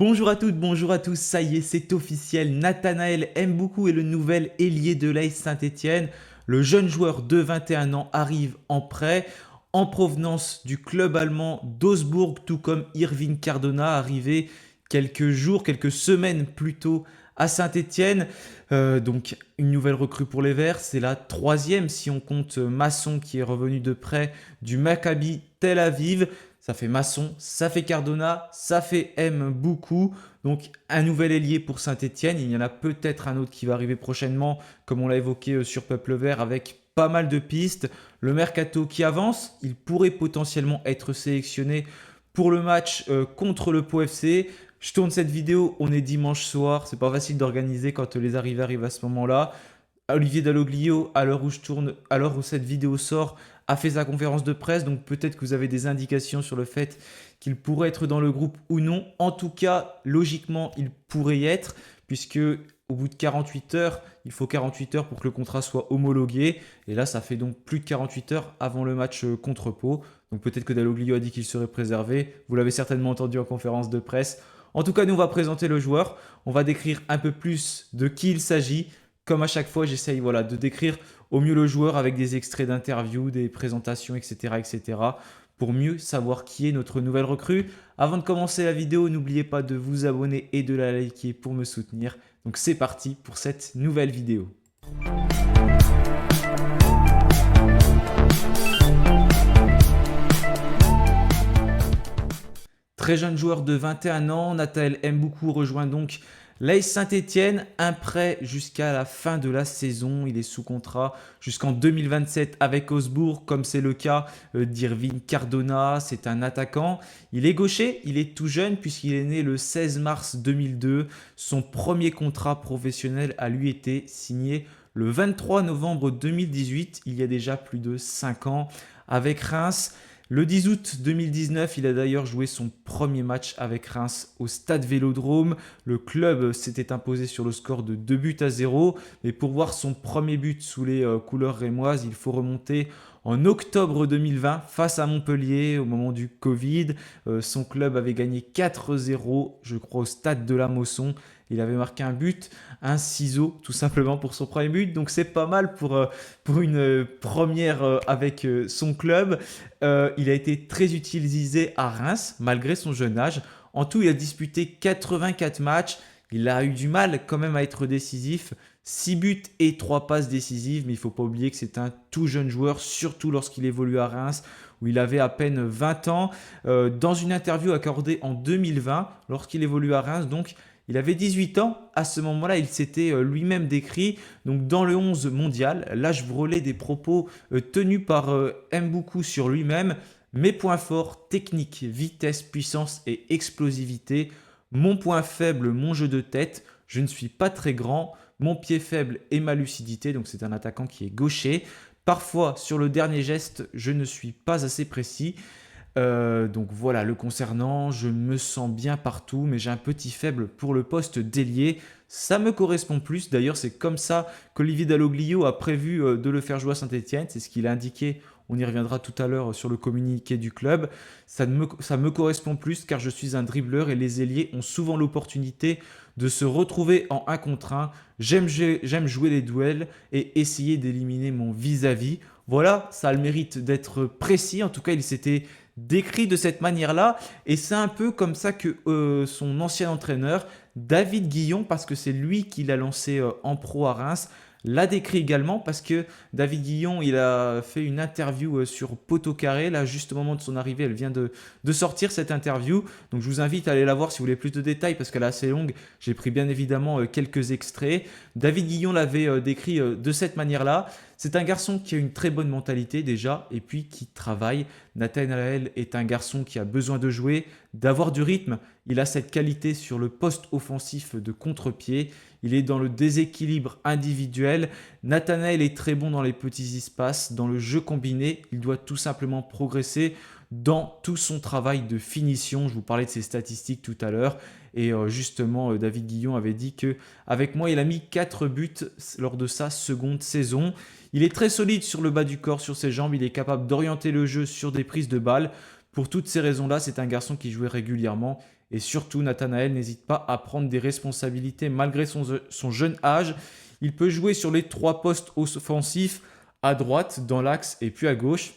Bonjour à toutes, bonjour à tous, ça y est, c'est officiel, Nathanaël Mboukou est le nouvel ailier de l'AS Saint-Étienne. Le jeune joueur de 21 ans arrive en prêt, en provenance du club allemand d'Augsbourg, tout comme Irving Cardona, arrivé quelques jours, quelques semaines plus tôt à Saint-Étienne. Donc une nouvelle recrue pour les Verts, c'est la troisième si on compte Masson qui est revenu de prêt du Maccabi Tel Aviv. Ça fait Masson, ça fait Cardona, ça fait Mboukou. Donc un nouvel ailier pour Saint-Étienne. Il y en a peut-être un autre qui va arriver prochainement, comme on l'a évoqué sur Peuple Vert, avec pas mal de pistes. Le mercato qui avance, il pourrait potentiellement être sélectionné pour le match contre le Pau FC. Je tourne cette vidéo, on est dimanche soir, c'est pas facile d'organiser quand les arrivées arrivent à ce moment-là. Olivier Dalloglio, à l'heure où je tourne, à l'heure où cette vidéo sort, a fait sa conférence de presse, donc peut-être que vous avez des indications sur le fait qu'il pourrait être dans le groupe ou non. En tout cas, logiquement, il pourrait y être, puisque au bout de 48 heures, il faut 48 heures pour que le contrat soit homologué. Et là, ça fait donc plus de 48 heures avant le match contre Pau. Donc peut-être que Dalloglio a dit qu'il serait préservé. Vous l'avez certainement entendu en conférence de presse. En tout cas, nous, on va présenter le joueur. On va décrire un peu plus de qui il s'agit. Comme à chaque fois, j'essaye de décrire au mieux le joueur avec des extraits d'interviews, des présentations, etc. pour mieux savoir qui est notre nouvelle recrue. Avant de commencer la vidéo, n'oubliez pas de vous abonner et de la liker pour me soutenir. Donc c'est parti pour cette nouvelle vidéo. Très jeune joueur de 21 ans, Nathanaël Mboukou rejoint donc l'AS Saint-Étienne, un prêt jusqu'à la fin de la saison. Il est sous contrat jusqu'en 2027 avec Augsbourg, comme c'est le cas d'Irving Cardona. C'est un attaquant. Il est gaucher, il est tout jeune puisqu'il est né le 16 mars 2002. Son premier contrat professionnel a lui été signé le 23 novembre 2018, il y a déjà plus de 5 ans, avec Reims. Le 10 août 2019, il a d'ailleurs joué son premier match avec Reims au Stade Vélodrome. Le club s'était imposé sur le score de 2-0. Mais pour voir son premier but sous les couleurs rémoises, il faut remonter en octobre 2020 face à Montpellier au moment du Covid. Son club avait gagné 4-0, je crois, au Stade de la Mosson. Il avait marqué un but, un ciseau, tout simplement pour son premier but. Donc c'est pas mal pour une première avec son club. Il a été très utilisé à Reims, malgré son jeune âge. En tout, il a disputé 84 matchs. Il a eu du mal quand même à être décisif. 6 buts et 3 passes décisives, mais il ne faut pas oublier que c'est un tout jeune joueur, surtout lorsqu'il évolue à Reims, où il avait à peine 20 ans. Dans une interview accordée en 2020, lorsqu'il évolue à Reims, donc, il avait 18 ans. À ce moment-là, il s'était lui-même décrit donc dans le 11 mondial. Là, je vous relais des propos tenus par Mboukou sur lui-même. Mes points forts, technique, vitesse, puissance et explosivité. Mon point faible, mon jeu de tête. Je ne suis pas très grand. Mon pied faible et ma lucidité. Donc, c'est un attaquant qui est gaucher. Parfois, sur le dernier geste, je ne suis pas assez précis. Donc voilà, le concernant, je me sens bien partout, mais j'ai un petit faible pour le poste d'ailier. Ça me correspond plus. D'ailleurs, c'est comme ça qu'Olivier Dalloglio a prévu de le faire jouer à Saint-Étienne. C'est ce qu'il a indiqué. On y reviendra tout à l'heure sur le communiqué du club. Ça me correspond plus car je suis un dribbleur et les ailiers ont souvent l'opportunité de se retrouver en 1 contre 1. J'aime jouer les duels et essayer d'éliminer mon vis-à-vis. Voilà, ça a le mérite d'être précis. En tout cas, il s'était décrit de cette manière-là. Et c'est un peu comme ça que son ancien entraîneur, David Guillon, parce que c'est lui qui l'a lancé en pro à Reims, l'a décrit également parce que David Guillon, il a fait une interview sur Poteau Carré. Là, juste au moment de son arrivée, elle vient de sortir cette interview. Donc, je vous invite à aller la voir si vous voulez plus de détails parce qu'elle est assez longue. J'ai pris bien évidemment quelques extraits. David Guillon l'avait décrit de cette manière-là. C'est un garçon qui a une très bonne mentalité déjà et puis qui travaille. Nathanaël est un garçon qui a besoin de jouer, d'avoir du rythme. Il a cette qualité sur le poste offensif de contre-pied. Il est dans le déséquilibre individuel. Nathanaël est très bon dans les petits espaces, dans le jeu combiné. Il doit tout simplement progresser dans tout son travail de finition. Je vous parlais de ses statistiques tout à l'heure. Et justement, David Guillon avait dit qu'avec moi, il a mis 4 buts lors de sa seconde saison. Il est très solide sur le bas du corps, sur ses jambes. Il est capable d'orienter le jeu sur des prises de balles. Pour toutes ces raisons-là, c'est un garçon qui jouait régulièrement Et surtout, Nathanaël n'hésite pas à prendre des responsabilités malgré son jeune âge. Il peut jouer sur les 3 postes offensifs, à droite, dans l'axe et puis à gauche.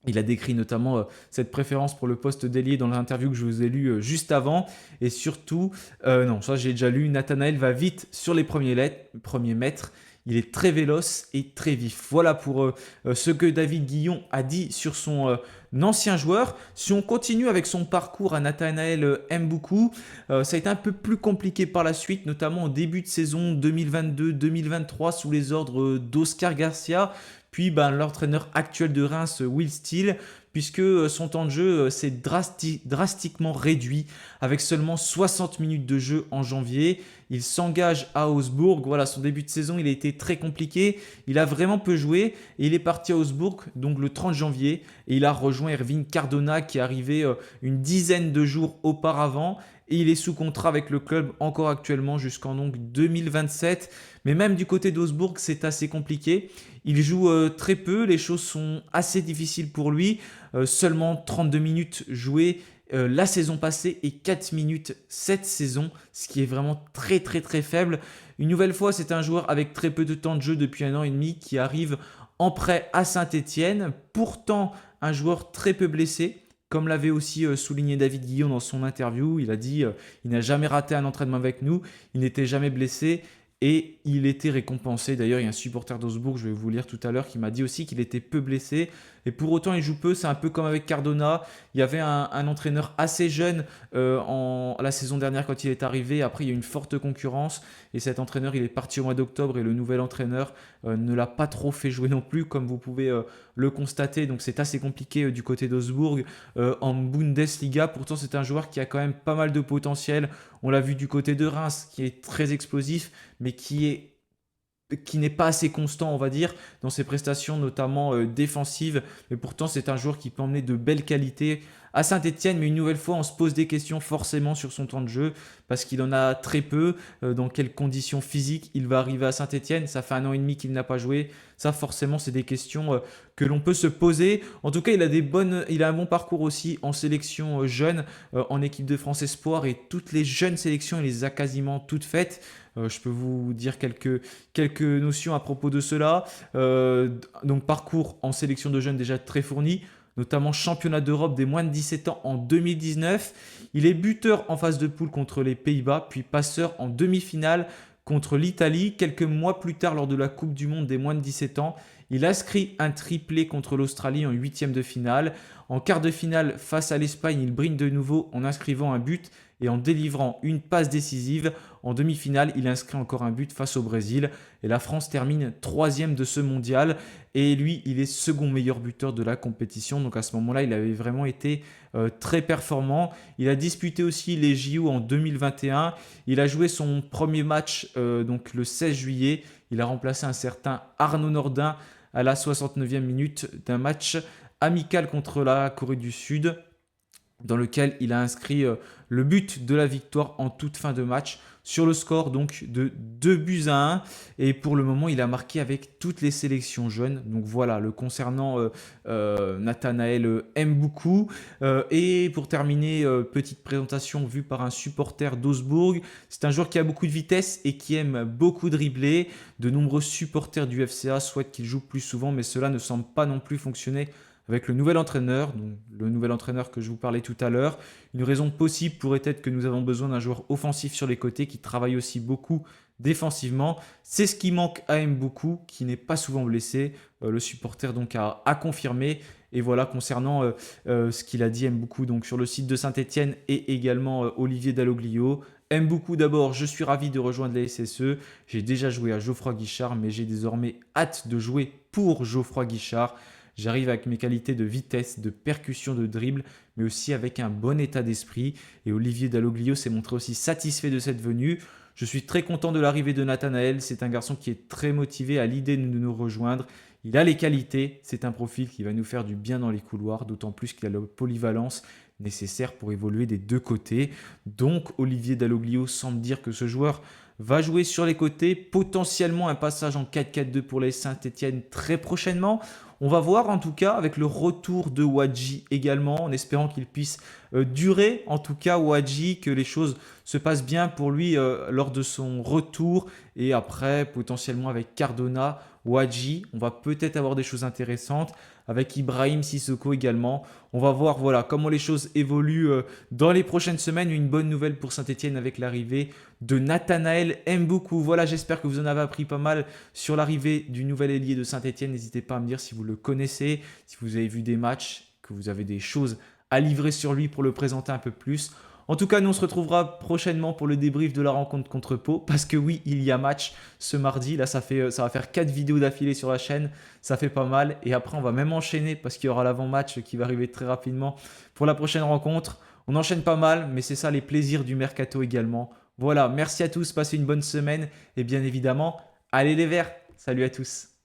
Il a décrit notamment cette préférence pour le poste d'ailier dans l'interview que je vous ai lu juste avant. Et surtout, non, ça j'ai déjà lu, Nathanaël va vite sur les premiers mètres. Il est très véloce et très vif. Voilà pour ce que David Guillon a dit sur son ancien joueur. Si on continue avec son parcours à Nathanaël Mboukou, ça a été un peu plus compliqué par la suite, notamment au début de saison 2022-2023 sous les ordres d'Oscar Garcia. Puis l'entraîneur actuel de Reims, Will Steele, puisque son temps de jeu s'est drastiquement réduit avec seulement 60 minutes de jeu en janvier. Il s'engage à Augsbourg. Voilà, son début de saison, il a été très compliqué. Il a vraiment peu joué et il est parti à Augsbourg donc le 30 janvier et il a rejoint Erwin Cardona qui est arrivé une dizaine de jours auparavant. Et il est sous contrat avec le club encore actuellement jusqu'en donc 2027. Mais même du côté d'Augsbourg, c'est assez compliqué. Il joue très peu, les choses sont assez difficiles pour lui. Seulement 32 minutes jouées la saison passée et 4 minutes cette saison, ce qui est vraiment très très très faible. Une nouvelle fois, c'est un joueur avec très peu de temps de jeu depuis 1 an et demi qui arrive en prêt à Saint-Étienne. Pourtant, un joueur très peu blessé. Comme l'avait aussi souligné David Guillon dans son interview, il a dit il n'a jamais raté un entraînement avec nous, il n'était jamais blessé et il était récompensé. D'ailleurs, il y a un supporter d'Augsbourg, je vais vous lire tout à l'heure, qui m'a dit aussi qu'il était peu blessé. Et pour autant, il joue peu. C'est un peu comme avec Cardona. Il y avait un entraîneur assez jeune la saison dernière quand il est arrivé. Après, il y a eu une forte concurrence. Et cet entraîneur, il est parti au mois d'octobre. Et le nouvel entraîneur ne l'a pas trop fait jouer non plus, comme vous pouvez le constater. Donc, c'est assez compliqué du côté d'Augsbourg en Bundesliga. Pourtant, c'est un joueur qui a quand même pas mal de potentiel. On l'a vu du côté de Reims, qui est très explosif, mais qui n'est pas assez constant, on va dire, dans ses prestations, notamment défensives. Mais pourtant, c'est un joueur qui peut emmener de belles qualités à Saint-Étienne. Mais une nouvelle fois, on se pose des questions forcément sur son temps de jeu parce qu'il en a très peu. Dans quelles conditions physiques il va arriver à Saint-Étienne? Ça fait 1 an et demi qu'il n'a pas joué. Ça, forcément, c'est des questions que l'on peut se poser. En tout cas, il a un bon parcours aussi en sélection jeune, en équipe de France Espoir. Et toutes les jeunes sélections, il les a quasiment toutes faites. Je peux vous dire quelques notions à propos de cela. Donc parcours en sélection de jeunes déjà très fourni, notamment championnat d'Europe des moins de 17 ans en 2019. Il est buteur en phase de poule contre les Pays-Bas, puis passeur en demi-finale contre l'Italie. Quelques mois plus tard, lors de la Coupe du Monde des moins de 17 ans, il inscrit un triplé contre l'Australie en huitième de finale. En quart de finale, face à l'Espagne, il brille de nouveau en inscrivant un but et en délivrant une passe décisive. En demi-finale, il inscrit encore un but face au Brésil. Et la France termine troisième de ce mondial. Et lui, il est second meilleur buteur de la compétition. Donc à ce moment-là, il avait vraiment été très performant. Il a disputé aussi les JO en 2021. Il a joué son premier match donc le 16 juillet. Il a remplacé un certain Arnaud Nordin à la 69e minute d'un match amical contre la Corée du Sud, dans lequel il a inscrit le but de la victoire en toute fin de match sur le score donc de 2-1. Et pour le moment, il a marqué avec toutes les sélections jeunes. Donc voilà, le concernant Nathanaël Mboukou. Et pour terminer, petite présentation vue par un supporter d'Augsbourg. C'est un joueur qui a beaucoup de vitesse et qui aime beaucoup dribbler. De nombreux supporters du FCA souhaitent qu'il joue plus souvent, mais cela ne semble pas non plus fonctionner avec le nouvel entraîneur, donc le nouvel entraîneur que je vous parlais tout à l'heure. Une raison possible pourrait être que nous avons besoin d'un joueur offensif sur les côtés qui travaille aussi beaucoup défensivement. C'est ce qui manque à Mboukou, qui n'est pas souvent blessé. Le supporter donc a confirmé. Et voilà, concernant ce qu'il a dit Mboukou donc sur le site de Saint-Étienne et également Olivier Dalloglio. Mboukou d'abord, je suis ravi de rejoindre la SSE. J'ai déjà joué à Geoffroy Guichard, mais j'ai désormais hâte de jouer pour Geoffroy Guichard. J'arrive avec mes qualités de vitesse, de percussion, de dribble, mais aussi avec un bon état d'esprit. Et Olivier Dalloglio s'est montré aussi satisfait de cette venue. Je suis très content de l'arrivée de Nathanaël. C'est un garçon qui est très motivé à l'idée de nous rejoindre. Il a les qualités. C'est un profil qui va nous faire du bien dans les couloirs, d'autant plus qu'il a la polyvalence nécessaire pour évoluer des deux côtés. Donc Olivier Dalloglio semble dire que ce joueur va jouer sur les côtés, potentiellement un passage en 4-4-2 pour les Saint-Etienne très prochainement. On va voir en tout cas avec le retour de Wadji également, en espérant qu'il puisse durer, en tout cas Wadji, que les choses se passent bien pour lui lors de son retour. Et après, potentiellement avec Cardona, Wadji, on va peut-être avoir des choses intéressantes. Avec Ibrahim Sissoko également. On va voir voilà, comment les choses évoluent dans les prochaines semaines. Une bonne nouvelle pour Saint-Etienne avec l'arrivée de Nathanaël Mboukou. Voilà, j'espère que vous en avez appris pas mal sur l'arrivée du nouvel ailier de Saint-Etienne. N'hésitez pas à me dire si vous le connaissez, si vous avez vu des matchs, que vous avez des choses à livrer sur lui pour le présenter un peu plus. En tout cas, nous on se retrouvera prochainement pour le débrief de la rencontre contre Pau. Parce que oui, il y a match ce mardi. Là, ça va faire 4 vidéos d'affilée sur la chaîne. Ça fait pas mal. Et après, on va même enchaîner parce qu'il y aura l'avant-match qui va arriver très rapidement pour la prochaine rencontre. On enchaîne pas mal, mais c'est ça les plaisirs du mercato également. Voilà, merci à tous, passez une bonne semaine. Et bien évidemment, allez les Verts. Salut à tous.